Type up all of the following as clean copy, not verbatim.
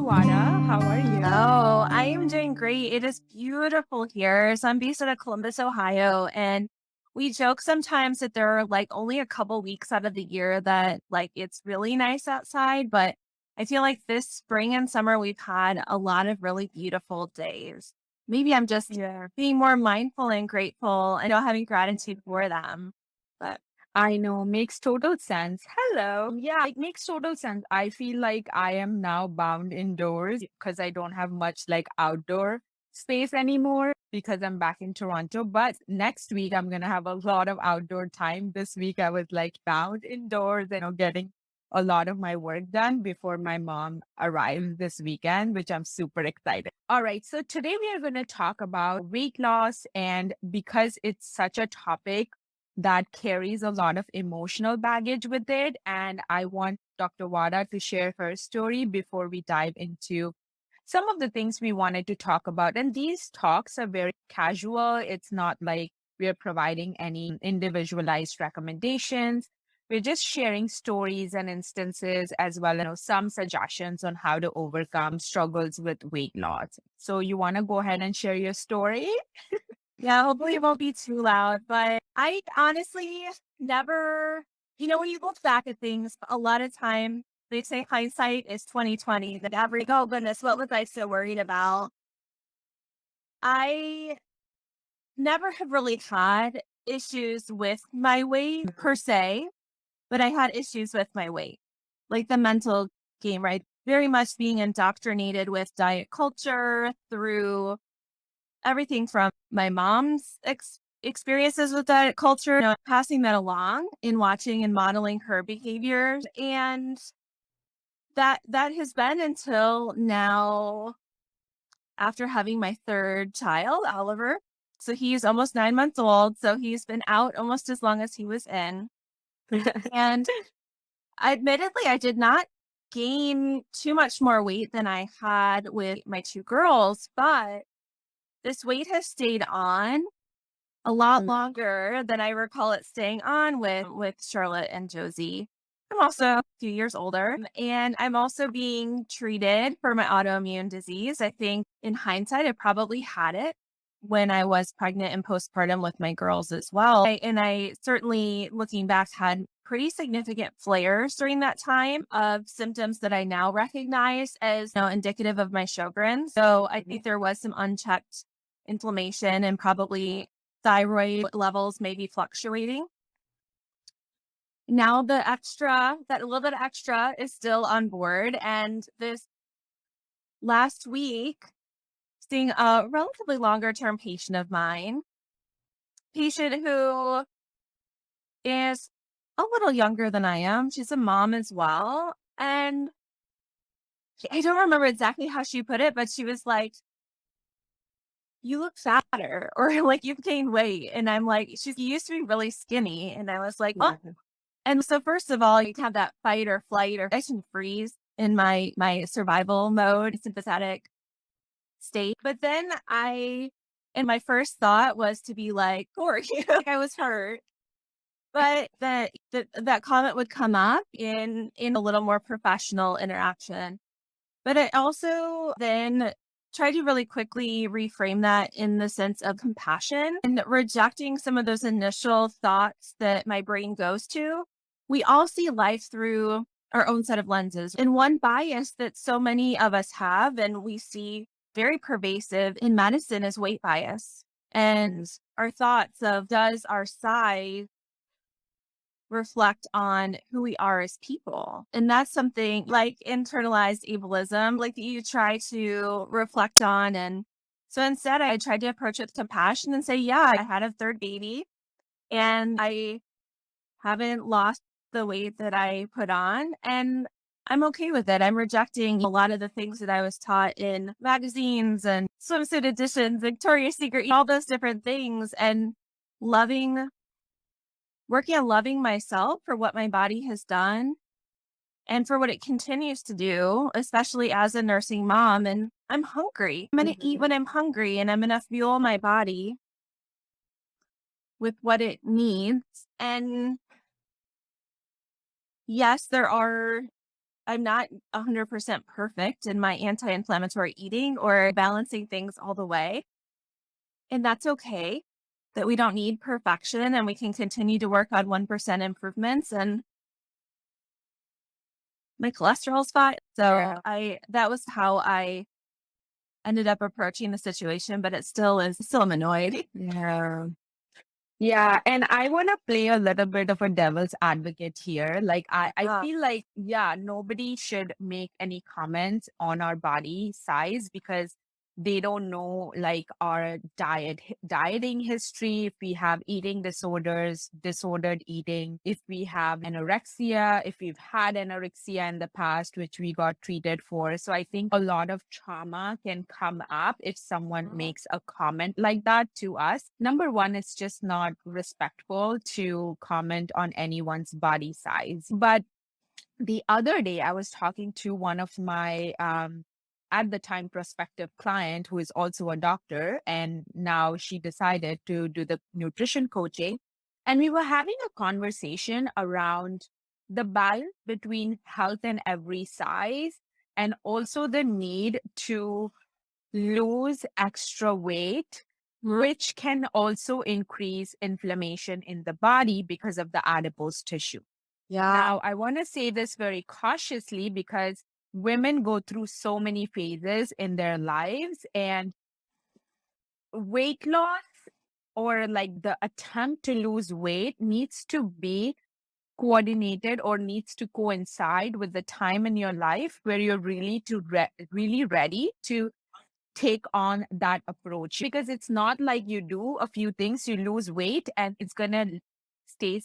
Wada. How are you? Oh, I am doing great. It is beautiful here. So I'm based out of Columbus, Ohio, and we joke sometimes that there are like only a couple weeks out of the year that like it's really nice outside, but I feel like this spring and summer we've had a lot of really beautiful days. Maybe I'm just Yeah, being more mindful and grateful and having gratitude for them. But I know. Makes total sense. Hello. Yeah, it makes total sense. I feel like I am now bound indoors because I don't have much like outdoor space anymore because I'm back in Toronto. But next week, I'm going to have a lot of outdoor time. This week, I was like bound indoors and getting a lot of my work done before my mom arrives this weekend, which I'm super excited. All right. So today we are going to talk about weight loss. And because it's such a topic that carries a lot of emotional baggage with it. And I want Dr. Wada to share her story before we dive into some of the things we wanted to talk about. And these talks are very casual. It's not like we're providing any individualized recommendations. We're just sharing stories and instances as well as some suggestions on how to overcome struggles with weight loss. So you want to go ahead and share your story? yeah, hopefully it won't be too loud, but I honestly never, when you look back at things, a lot of time they say hindsight is 2020. That every oh goodness, what was I so worried about? I never have really had issues with my weight per se, but I had issues with my weight, like the mental game, right? Very much being indoctrinated with diet culture through everything from my mom's experiences with diet culture, passing that along in watching and modeling her behaviors. And that has been until now after having my third child, Oliver. So he's almost 9 months old. So he's been out almost as long as he was in. And admittedly, I did not gain too much more weight than I had with my two girls, but this weight has stayed on a lot longer than I recall it staying on with Charlotte and Josie. I'm also a few years older, and I'm also being treated for my autoimmune disease. I think in hindsight, I probably had it when I was pregnant and postpartum with my girls as well. And I certainly, looking back, had pretty significant flares during that time of symptoms that I now recognize as indicative of my Sjogren's. So I think there was some unchecked inflammation and probably thyroid levels may be fluctuating. Now that little bit extra is still on board. And this last week, seeing a relatively longer term patient who is a little younger than I am. She's a mom as well. And I don't remember exactly how she put it, but she was like, you look fatter or like you've gained weight. And I'm like, you used to be really skinny. And I was like, oh, and so first of all, you have that fight or flight or I can freeze in my survival mode, sympathetic state. But then and my first thought was to be like, poor you, like I was hurt. But that comment would come up in a little more professional interaction. But I also then tried to really quickly reframe that in the sense of compassion and rejecting some of those initial thoughts that my brain goes to. We all see life through our own set of lenses. And one bias that so many of us have, and we see very pervasive in medicine, is weight bias. And our thoughts of does our size reflect on who we are as people. And that's something like internalized ableism, like that you try to reflect on. And so instead, I tried to approach it with compassion and say, yeah, I had a third baby and I haven't lost the weight that I put on. And I'm okay with it. I'm rejecting a lot of the things that I was taught in magazines and swimsuit editions, Victoria's Secret, all those different things, and working on loving myself for what my body has done and for what it continues to do, especially as a nursing mom. And I'm hungry. I'm going to eat when I'm hungry and I'm going to fuel my body with what it needs. And yes, there are I'm not 100% perfect in my anti-inflammatory eating or balancing things all the way. And that's okay. That we don't need perfection and we can continue to work on 1% improvements and my cholesterol's fine. So Yeah. that was how I ended up approaching the situation, but it still is still am annoyed. Yeah. Yeah, and I want to play a little bit of a devil's advocate here. Like, I Uh, feel like, yeah, nobody should make any comments on our body size because they don't know like our dieting history, if we have eating disorders, disordered eating, if we have anorexia, if we've had anorexia in the past, which we got treated for. So I think a lot of trauma can come up if someone makes a comment like that to us. Number one, it's just not respectful to comment on anyone's body size. But the other day, I was talking to one of my at the time prospective client who is also a doctor, and now she decided to do the nutrition coaching. And we were having a conversation around the balance between health and every size, and also the need to lose extra weight, which can also increase inflammation in the body because of the adipose tissue. yeah. Now, I want to say this very cautiously because women go through so many phases in their lives, and weight loss or like the attempt to lose weight needs to be coordinated or needs to coincide with the time in your life where you're really ready to take on that approach, because it's not like you do a few things, you lose weight and it's going to stay,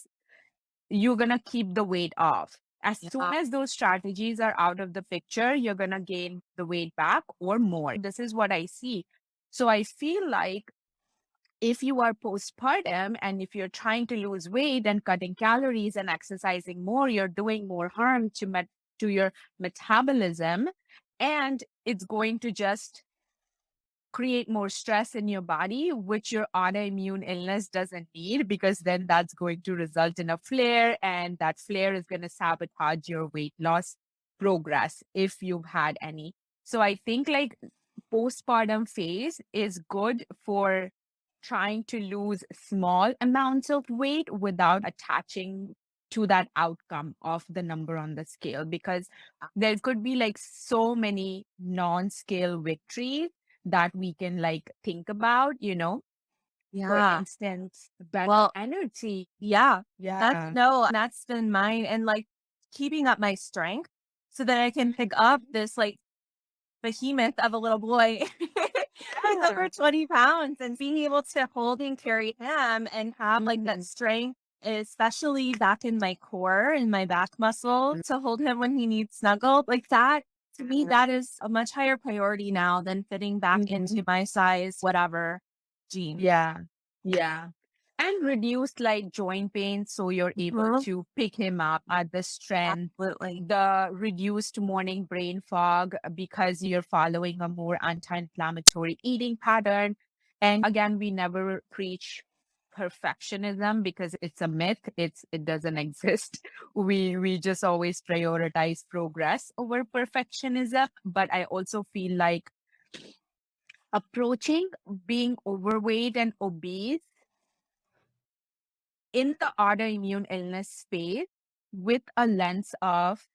you're going to keep the weight off. As soon Yeah. as those strategies are out of the picture, you're going to gain the weight back or more. This is what I see. So I feel like if you are postpartum and if you're trying to lose weight and cutting calories and exercising more, you're doing more harm to to your metabolism, and it's going to just create more stress in your body, which your autoimmune illness doesn't need, because then that's going to result in a flare, and that flare is going to sabotage your weight loss progress if you've had any. So I think like postpartum phase is good for trying to lose small amounts of weight without attaching to that outcome of the number on the scale, because there could be like so many non-scale victories that we can like think about, for Yeah. instance, better Well, energy. yeah. Yeah. That's been mine and like keeping up my strength so that I can pick up this like behemoth of a little boy who's Yeah. over 20 pounds and being able to hold and carry him and have like that Mhm. strength, especially back in my core and my back muscle to hold him when he needs snuggled. Like that, to me, that is a much higher priority now than fitting back Mhm. into my size, whatever gene. Yeah. Yeah. And reduce like joint pain so you're able Mhm. to pick him up at the strength, Absolutely. the reduced morning brain fog because you're following a more anti-inflammatory eating pattern. And again, we never preach perfectionism because it's a myth. It doesn't exist. We just always prioritize progress over perfectionism. But I also feel like approaching being overweight and obese in the autoimmune illness space with a lens of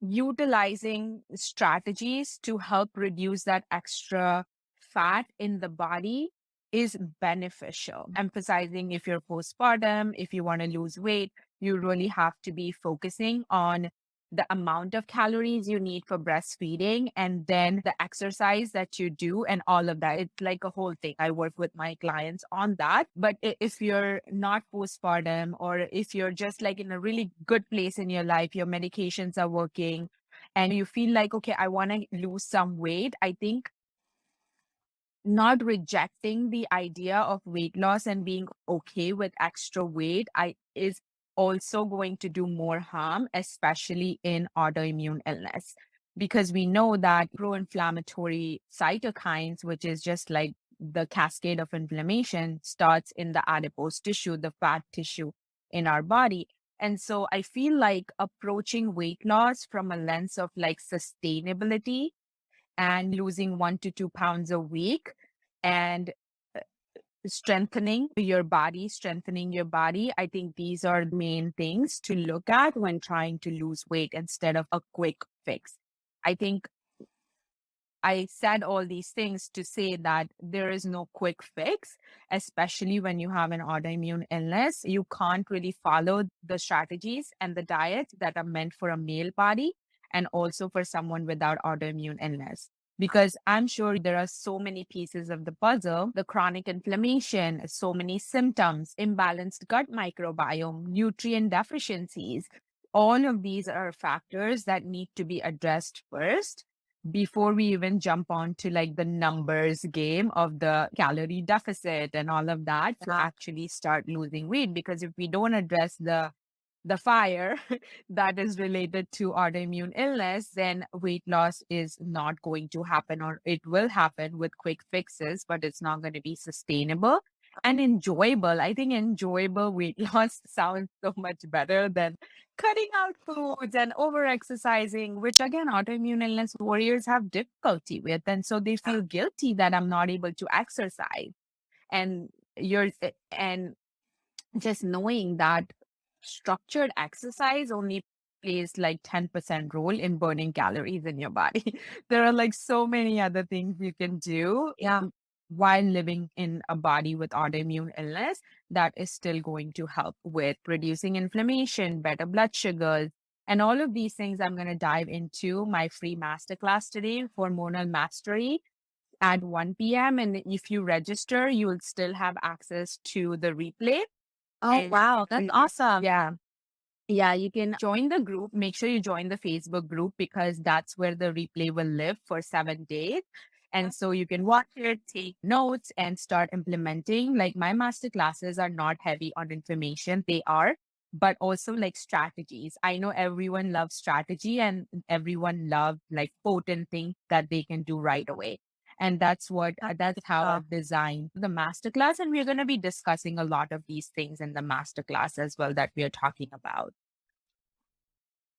utilizing strategies to help reduce that extra fat in the body is beneficial. Emphasizing if you're postpartum, if you want to lose weight, you really have to be focusing on the amount of calories you need for breastfeeding and then the exercise that you do and all of that. It's like a whole thing. I work with my clients on that. But if you're not postpartum, or if you're just like in a really good place in your life, your medications are working and you feel like, okay, I want to lose some weight, I think not rejecting the idea of weight loss and being okay with extra weight I is also going to do more harm, especially in autoimmune illness, because we know that pro-inflammatory cytokines, which is just like the cascade of inflammation, starts in the adipose tissue, the fat tissue in our body. And so I feel like approaching weight loss from a lens of like sustainability and losing 1 to 2 pounds a week and uh, strengthening your body. I think these are the main things to look at when trying to lose weight instead of a quick fix. I think I said all these things to say that there is no quick fix, especially when you have an autoimmune illness. You can't really follow the strategies and the diet that are meant for a male body and also for someone without autoimmune illness. Because I'm sure there are so many pieces of the puzzle, the chronic inflammation, so many symptoms, imbalanced gut microbiome, nutrient deficiencies. All of these are factors that need to be addressed first before we even jump on to like the numbers game of the calorie deficit and all of that to actually start losing weight. Because if we don't address the fire that is related to autoimmune illness, then weight loss is not going to happen, or it will happen with quick fixes, but it's not going to be sustainable and enjoyable. I think enjoyable weight loss sounds so much better than cutting out foods and over exercising, which again, autoimmune illness warriors have difficulty with. And so they feel guilty that I'm not able to exercise. And and just knowing that structured exercise only plays like 10% role in burning calories in your body. There are like so many other things you can do while living in a body with autoimmune illness that is still going to help with reducing inflammation, better blood sugars, and all of these things I'm going to dive into my free masterclass today, Hormonal Mastery at 1 p.m. And if you register, you will still have access to the replay. Oh, And wow. That's awesome. yeah, yeah, you can join the group. Make sure you join the Facebook group because that's where the replay will live for 7 days. And so you can watch it, take notes, and start implementing. Like my master classes are not heavy on information, they are, but also like strategies. I know everyone loves strategy and everyone loves like potent things that they can do right away. And that's how I've designed the masterclass. And we're going to be discussing a lot of these things in the masterclass as well that we are talking about.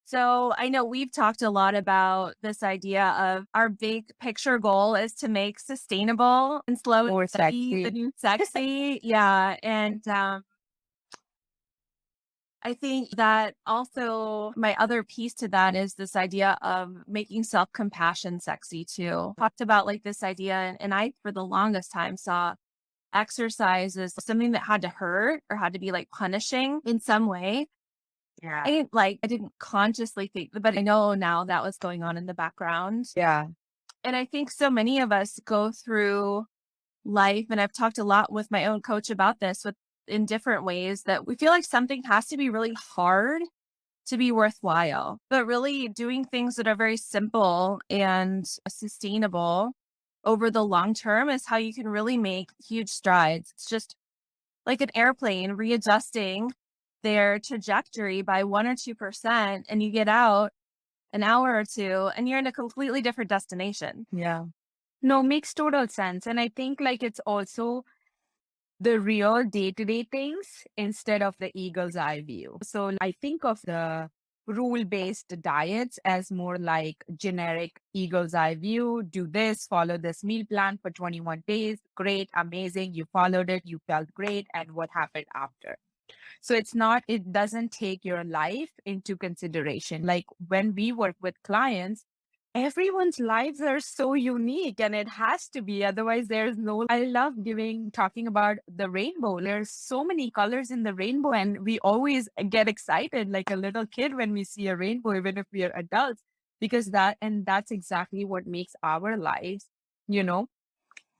So I know we've talked a lot about this idea of our big picture goal is to make sustainable and slow and More steady the sexy. new sexy. Yeah. And I think that also my other piece to that is this idea of making self compassion sexy too. Talked about like this idea, and I, for the longest time, saw exercise as something that had to hurt or had to be like punishing in some way. Yeah. I didn't consciously think, but I know now that was going on in the background. Yeah. And I think so many of us go through life, and I've talked a lot with my own coach about this with in different ways, that we feel like something has to be really hard to be worthwhile. But really doing things that are very simple and sustainable over the long term is how you can really make huge strides. It's just like an airplane readjusting their trajectory by 1 or 2%, and you get out an hour or two and you're in a completely different destination. Yeah. No, makes total sense. And I think like it's also the real day-to-day things instead of the eagle's eye view. So I think of the rule-based diets as more like generic eagle's eye view. Do this, follow this meal plan for 21 days. Great, amazing. You followed it, you felt great. And what happened after? So it doesn't take your life into consideration. Like when we work with clients, everyone's lives are so unique and it has to be. Otherwise, I love talking about the rainbow. There's so many colors in the rainbow, and we always get excited like a little kid when we see a rainbow, even if we are adults, because that's exactly what makes our lives, you know,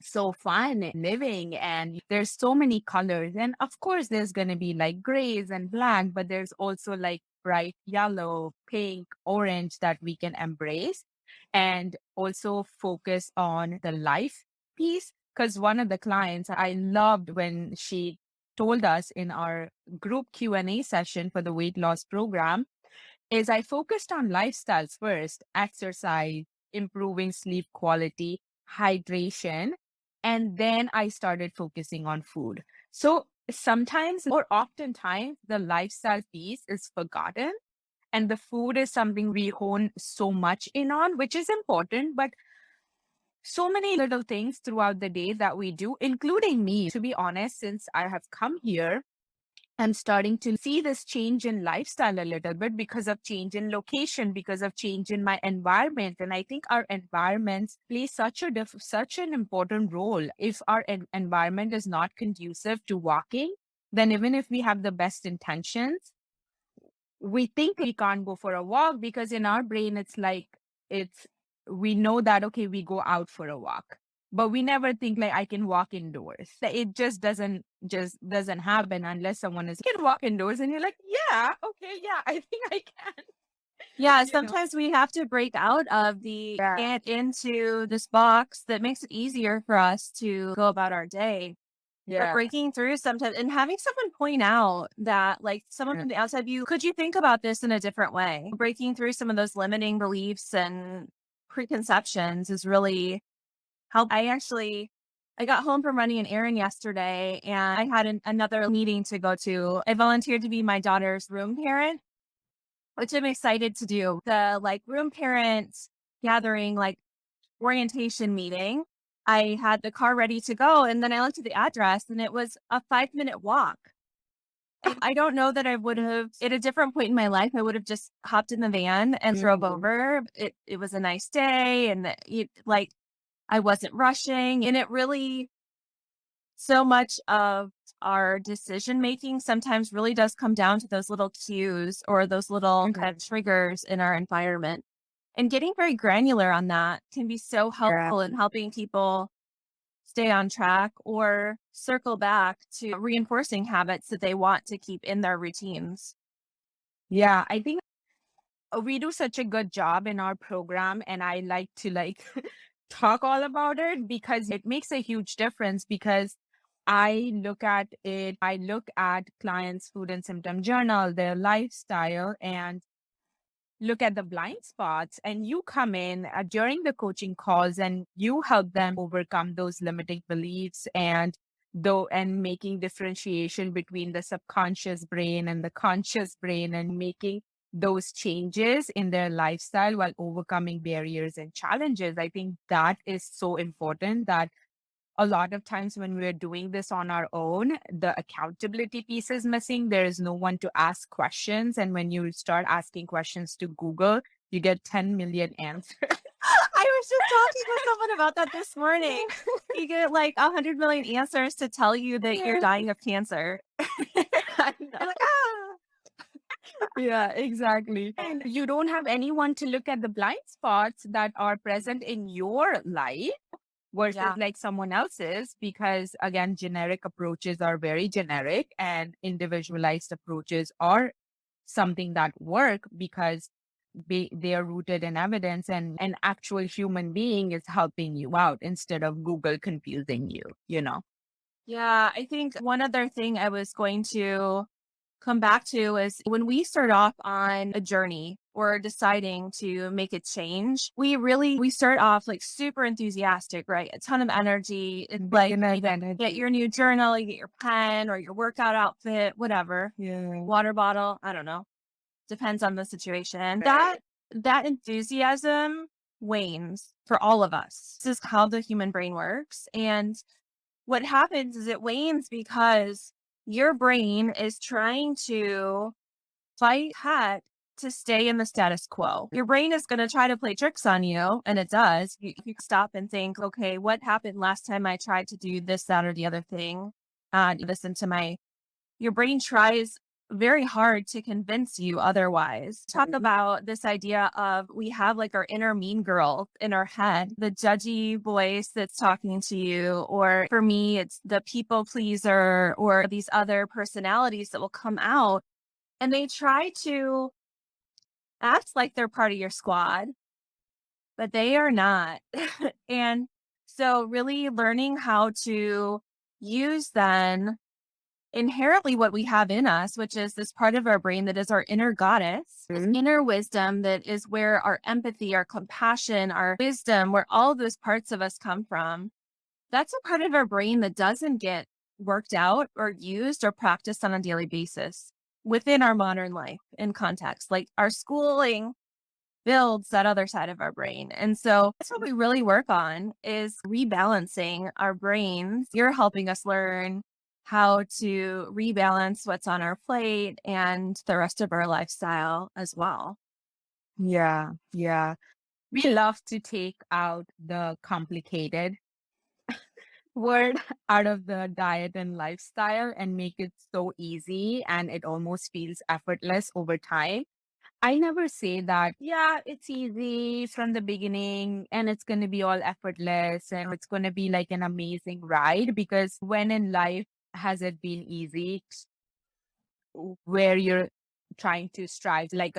so fun and living. And there's so many colors, and of course there's going to be like grays and black, but there's also like bright yellow, pink, orange that we can embrace and also focus on the life piece. Because one of the clients I loved when she told us in our group Q&A session for the weight loss program is I focused on lifestyles first, exercise, improving sleep quality, hydration, and then I started focusing on food. So sometimes or oftentimes the lifestyle piece is forgotten and the food is something we hone so much in on, which is important, but so many little things throughout the day that we do, including me, to be honest, since I have come here, I'm starting to see this change in lifestyle a little bit because of change in location, because of change in my environment. And I think our environments play such an important role. If our environment is not conducive to walking, then even if we have the best intentions, we think we can't go for a walk because in our brain it's like it's we know that okay, we go out for a walk, but we never think like I can walk indoors. It just doesn't happen unless someone is can walk indoors and you're like, yeah, okay, yeah, I think I can. Yeah, you know sometimes we have to break out of the yeah, and into this box that makes it easier for us to go about our day. But yeah, breaking through sometimes and having someone point out that, like, someone yeah, from the outside view, could you think about this in a different way? Breaking through some of those limiting beliefs and preconceptions is really help. I got home from running an errand yesterday and I had another meeting to go to. I volunteered to be my daughter's room parent, which I'm excited to do. The like room parents gathering, like orientation meeting. I had the car ready to go and then I looked at the address and it was a 5-minute walk. And I don't know that I would have at a different point in my life, I would have just hopped in the van and drove mhm, over. It was a nice day and like I wasn't rushing and it really so much of our decision making sometimes really does come down to those little cues or those little kind of mhm, triggers in our environment. And getting very granular on that can be so yeah, helpful in helping people stay on track or circle back to reinforcing habits that they want to keep in their routines. yeah, I think we do such a good job in our program and I like to like talk all about it because it makes a huge difference because I look at clients food and symptom journal, their lifestyle, and look at the blind spots, and you come in during the coaching calls and you help them overcome those limiting beliefs and making differentiation between the subconscious brain and the conscious brain and making those changes in their lifestyle while overcoming barriers and challenges. I think that is so important that a lot of times when we're doing this on our own, the accountability piece is missing. There is no one to ask questions. And when you start asking questions to Google, you get 10 million answers. I was just talking with someone about that this morning. You get like 100 million answers to tell you that you're Yeah. dying of cancer. I know. I'm like, ah. Yeah, exactly. And you don't have anyone to look at the blind spots that are present in your life versus Yeah. like someone else's because again generic approaches are very generic and individualized approaches are something that work because they are rooted in evidence and an actual human being is helping you out instead of Google confusing you. Yeah. I think one other thing I was going to come back to is when we start off on a journey or deciding to make a change, we start off like super enthusiastic, right? A ton of energy. It's like Beginner's you get energy. your new journal, you get your pen or your workout outfit, whatever, Yeah. water bottle. I don't know. Depends on the situation. Right. That enthusiasm wanes for all of us. This is how the human brain works. And what happens is it wanes because your brain is trying to fight heck to stay in the status quo. Your brain is going to try to play tricks on you, and it does. You stop and think, okay, what happened last time I tried to do this, that, or the other thing? Listen to your brain tries very hard to convince you otherwise. Talk Mhm. about this idea of we have like our inner mean girl in our head, the judgy voice that's talking to you, or for me, it's the people pleaser or these other personalities that will come out and they try to act like they're part of your squad, but they are not. And so really learning how to use then inherently what we have in us, which is this part of our brain that is our inner goddess, this Mhm. inner wisdom that is where our empathy, our compassion, our wisdom, where all of those parts of us come from. That's a part of our brain that doesn't get worked out or used or practiced on a daily basis within our modern life and context. Like our schooling builds that other side of our brain. And so that's what we really work on is rebalancing our brains. You're helping us learn how to rebalance what's on our plate and the rest of our lifestyle as well. Yeah, yeah. We love to take out the complicated word out of the diet and lifestyle and make it so easy and it almost feels effortless over time. I never say that, yeah, it's easy from the beginning and it's going to be all effortless and it's going to be like an amazing ride because when in life has it been easy where you're trying to strive like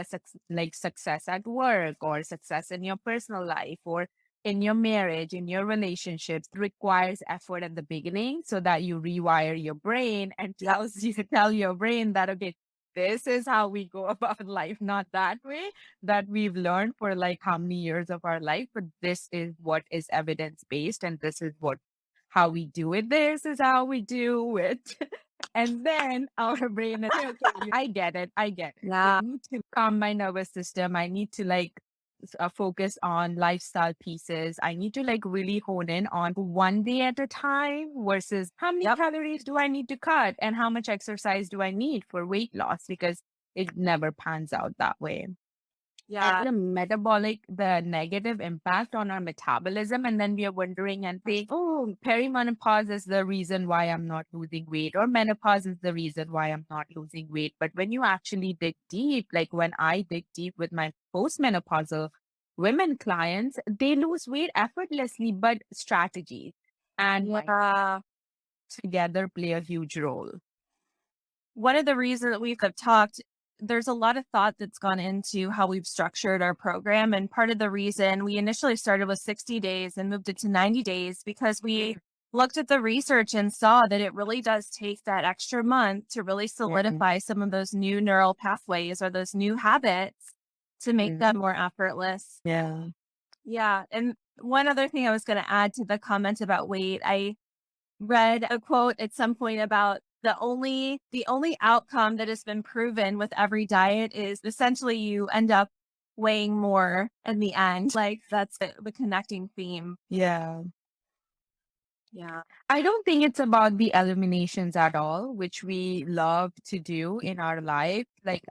like success at work or success in your personal life or in your marriage in your relationships requires effort at the beginning so that you rewire your brain and tells you tell your brain that okay, this is how we go about life, not that way that we've learned for like how many years of our life, but this is what is evidence based and this is what how we do it, this is how we do it. And then our brain is, okay, I get it. I get it. Yeah. I need to calm my nervous system. I need to like focus on lifestyle pieces. I need to like really hone in on one day at a time versus how many Yep. calories do I need to cut and how much exercise do I need for weight loss because it never pans out that way and Yeah. the metabolic, the negative impact on our metabolism. And then we are wondering and saying, oh, perimenopause is the reason why I'm not losing weight, or menopause is the reason why I'm not losing weight. But when you actually dig deep, like when I dig deep with my postmenopausal women clients, they lose weight effortlessly, but strategies and mindset Yeah. together play a huge role. One of the reasons that we've have talked, there's a lot of thought that's gone into how we've structured our program. And part of the reason we initially started with 60 days and moved it to 90 days because we looked at the research and saw that it really does take that extra month to really Yeah. solidify some of those new neural pathways or those new habits to make them Mhm. more effortless. Yeah. Yeah. And one other thing I was going to add to the comment about weight, I read a quote at some point about the only outcome that has been proven with every diet is essentially you end up weighing more in the end. Like that's the connecting theme. Yeah. Yeah. I don't think it's about the eliminations at all, which we love to do in our life. Like,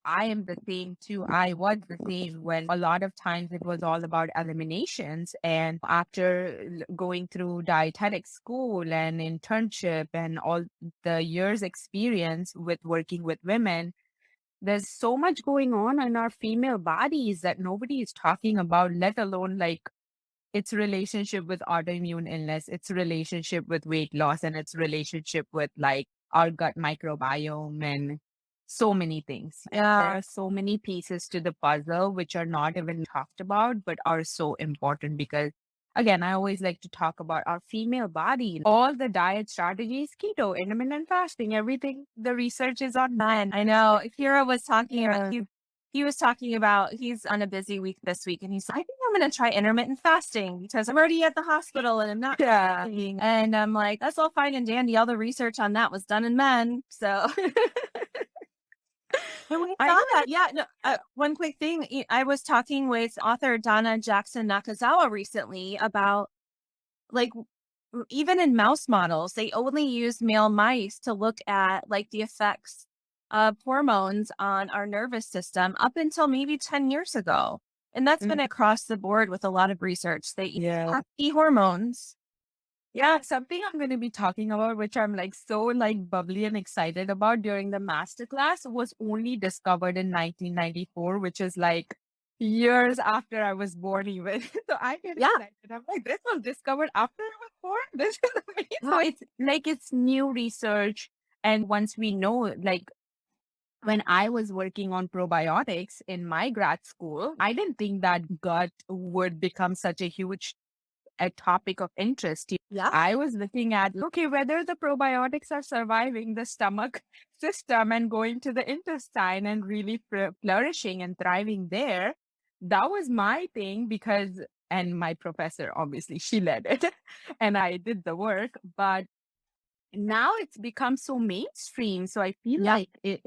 I am the same too. I was the same when a lot of times it was all about eliminations. And after going through dietetic school and internship and all the years' experience with working with women, there's so much going on in our female bodies that nobody is talking about, let alone like its relationship with autoimmune illness, its relationship with weight loss, and its relationship with like our gut microbiome and so many things. There Yeah. are so many pieces to the puzzle which are not even talked about, but are so important because, again, I always like to talk about our female body, all the diet strategies, keto, intermittent fasting, everything. The research is on Fun. I know. Kira was talking about yeah. he was talking about he's on a busy week this week and he's like, I think I'm gonna try intermittent fasting because I'm already at the hospital and I'm not Yeah. eating. And I'm like, that's all fine and dandy. All the research on that was done in men. So and we I saw know. that. Yeah. No, one quick thing. I was talking with author Donna Jackson Nakazawa recently about like even in mouse models, they only use male mice to look at like the effects of hormones on our nervous system up until maybe 10 years ago. And that's been Mhm. across the board with a lot of research. They eat Yeah. happy hormones. Yeah, something I'm going to be talking about, which I'm like so like bubbly and excited about during the masterclass, was only discovered in 1994, which is like years after I was born, even. So I get Yeah. excited. I'm like, this was discovered after I was born. This is amazing. So Yeah. it's like it's new research, and once we know, like when I was working on probiotics in my grad school, I didn't think that gut would become such a huge a topic of interest. Yeah. I was looking at, okay, whether the probiotics are surviving the stomach system and going to the intestine and really flourishing and thriving there. That was my thing because, and my professor, obviously, she led it and I did the work. But now it's become so mainstream. So I feel Yeah. like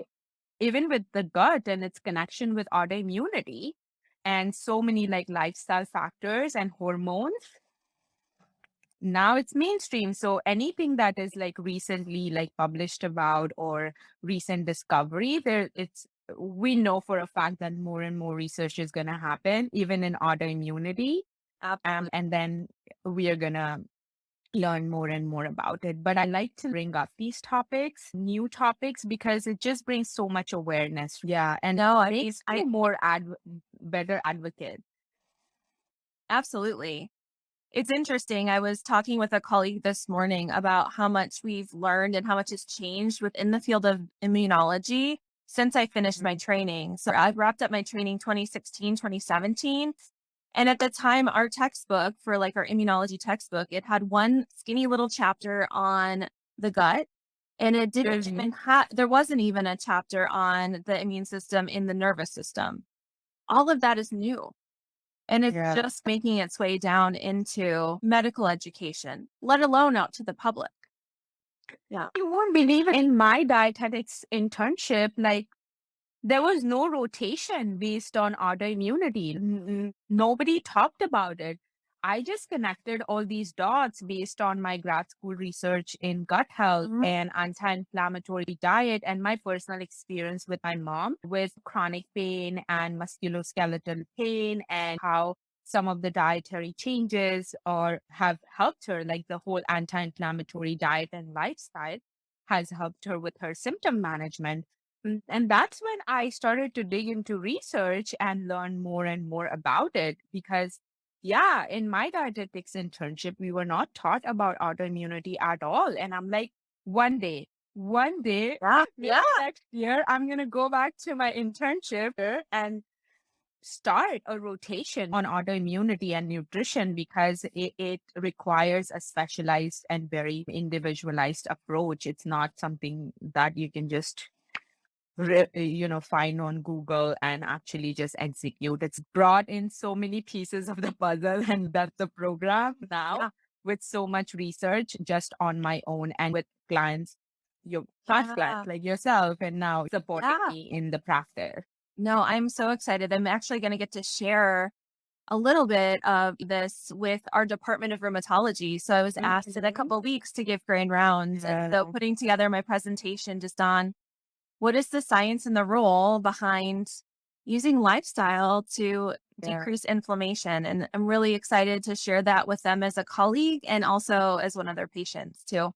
even with the gut and its connection with autoimmunity and so many like lifestyle factors and hormones, now it's mainstream. So anything that is like recently like published about or recent discovery, there it's we know for a fact that more and more research is going to happen even in autoimmunity. Absolutely. And then we are going to learn more and more about it. But I like to bring up these topics, new topics, because it just brings so much awareness. Yeah. And No, I mean, makes you more better advocate. absolutely. It's interesting. I was talking with a colleague this morning about how much we've learned and how much has changed within the field of immunology since I finished my training. So I wrapped up my training 2016, 2017. And at the time, our textbook for like our immunology textbook, it had one skinny little chapter on the gut. And it didn't even have, there wasn't even a chapter on the immune system in the nervous system. All of that is new. And it's just making its way down into medical education, let alone out to the public. Yeah. You won't believe it. In my dietetics internship, like there was no rotation based on autoimmunity. Nobody talked about it. I just connected all these dots based on my grad school research in gut health and anti-inflammatory diet and my personal experience with my mom with chronic pain and musculoskeletal pain and how some of the dietary changes or have helped her, like the whole anti-inflammatory diet and lifestyle has helped her with her symptom management. And that's when I started to dig into research and learn more and more about it. Because, yeah, in my dietetics internship, we were not taught about autoimmunity at all. And I'm like, one day, maybe next year, I'm going to go back to my internship and start a rotation on autoimmunity and nutrition because it requires a specialized and very individualized approach. It's not something that you can just find on Google and actually just execute. It's brought in so many pieces of the puzzle, and that's the program now with so much research just on my own and with clients, your past clients like yourself, and now supporting me in the practice. No, I'm so excited. I'm actually going to get to share a little bit of this with our Department of Rheumatology. So I was asked in a couple of weeks to give grand rounds. And so putting together my presentation just on what is the science and the role behind using lifestyle to decrease inflammation. And I'm really excited to share that with them as a colleague and also as one of their patients too.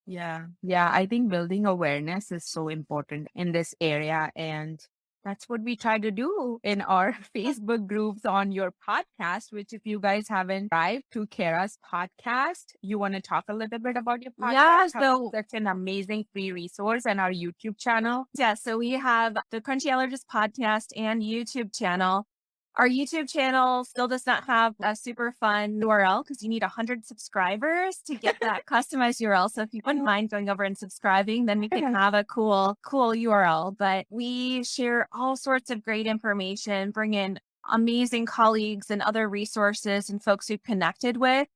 Yeah. Yeah. I think building awareness is so important in this area. And that's what we try to do in our Facebook groups on your podcast, which if you guys haven't subscribed to Kara's podcast, you want to talk a little bit about your podcast? Yeah, so that's an amazing free resource and our YouTube channel. Yeah, so we have the Crunchy Allergist podcast and YouTube channel. Our YouTube channel still does not have a super fun URL because you need 100 subscribers to get that customized URL. So if you wouldn't mind going over and subscribing, then we can have a cool URL. But we share all sorts of great information, bring in amazing colleagues and other resources and folks we've connected with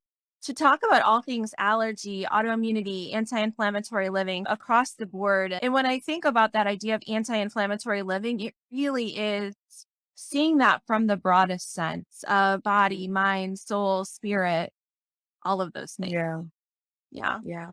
to talk about all things allergy, autoimmunity, anti-inflammatory living across the board. And when I think about that idea of anti-inflammatory living, it really is seeing that from the broadest sense of body, mind, soul, spirit, all of those things. Yeah. Yeah. Yeah.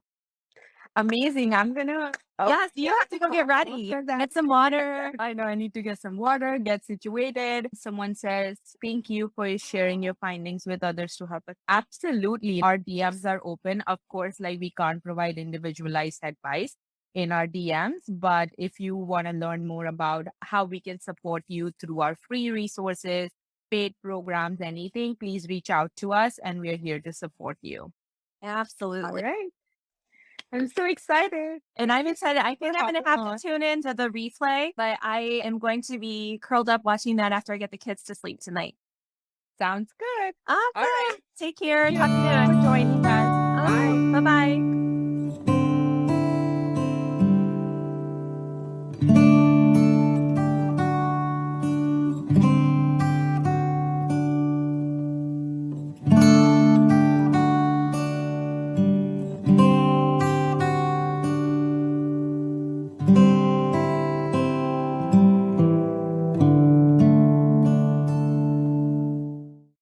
Amazing. I'm gonna. Yes, you have to go get ready. Get some water. I know I need to get some water, get situated. Someone says, thank you for sharing your findings with others to help us. Absolutely. Our DMs are open. Of course, like we can't provide individualized advice in our DMs, but if you want to learn more about how we can support you through our free resources, paid programs, anything, please reach out to us and we're here to support you. Absolutely. All right. I'm so excited. And I'm excited. I think I'm going to have to tune in to the replay, but I am going to be curled up watching that after I get the kids to sleep tonight. Sounds good. Awesome. All right. Take care. Thank Talk to you for soon. joining us. Bye. Bye-bye.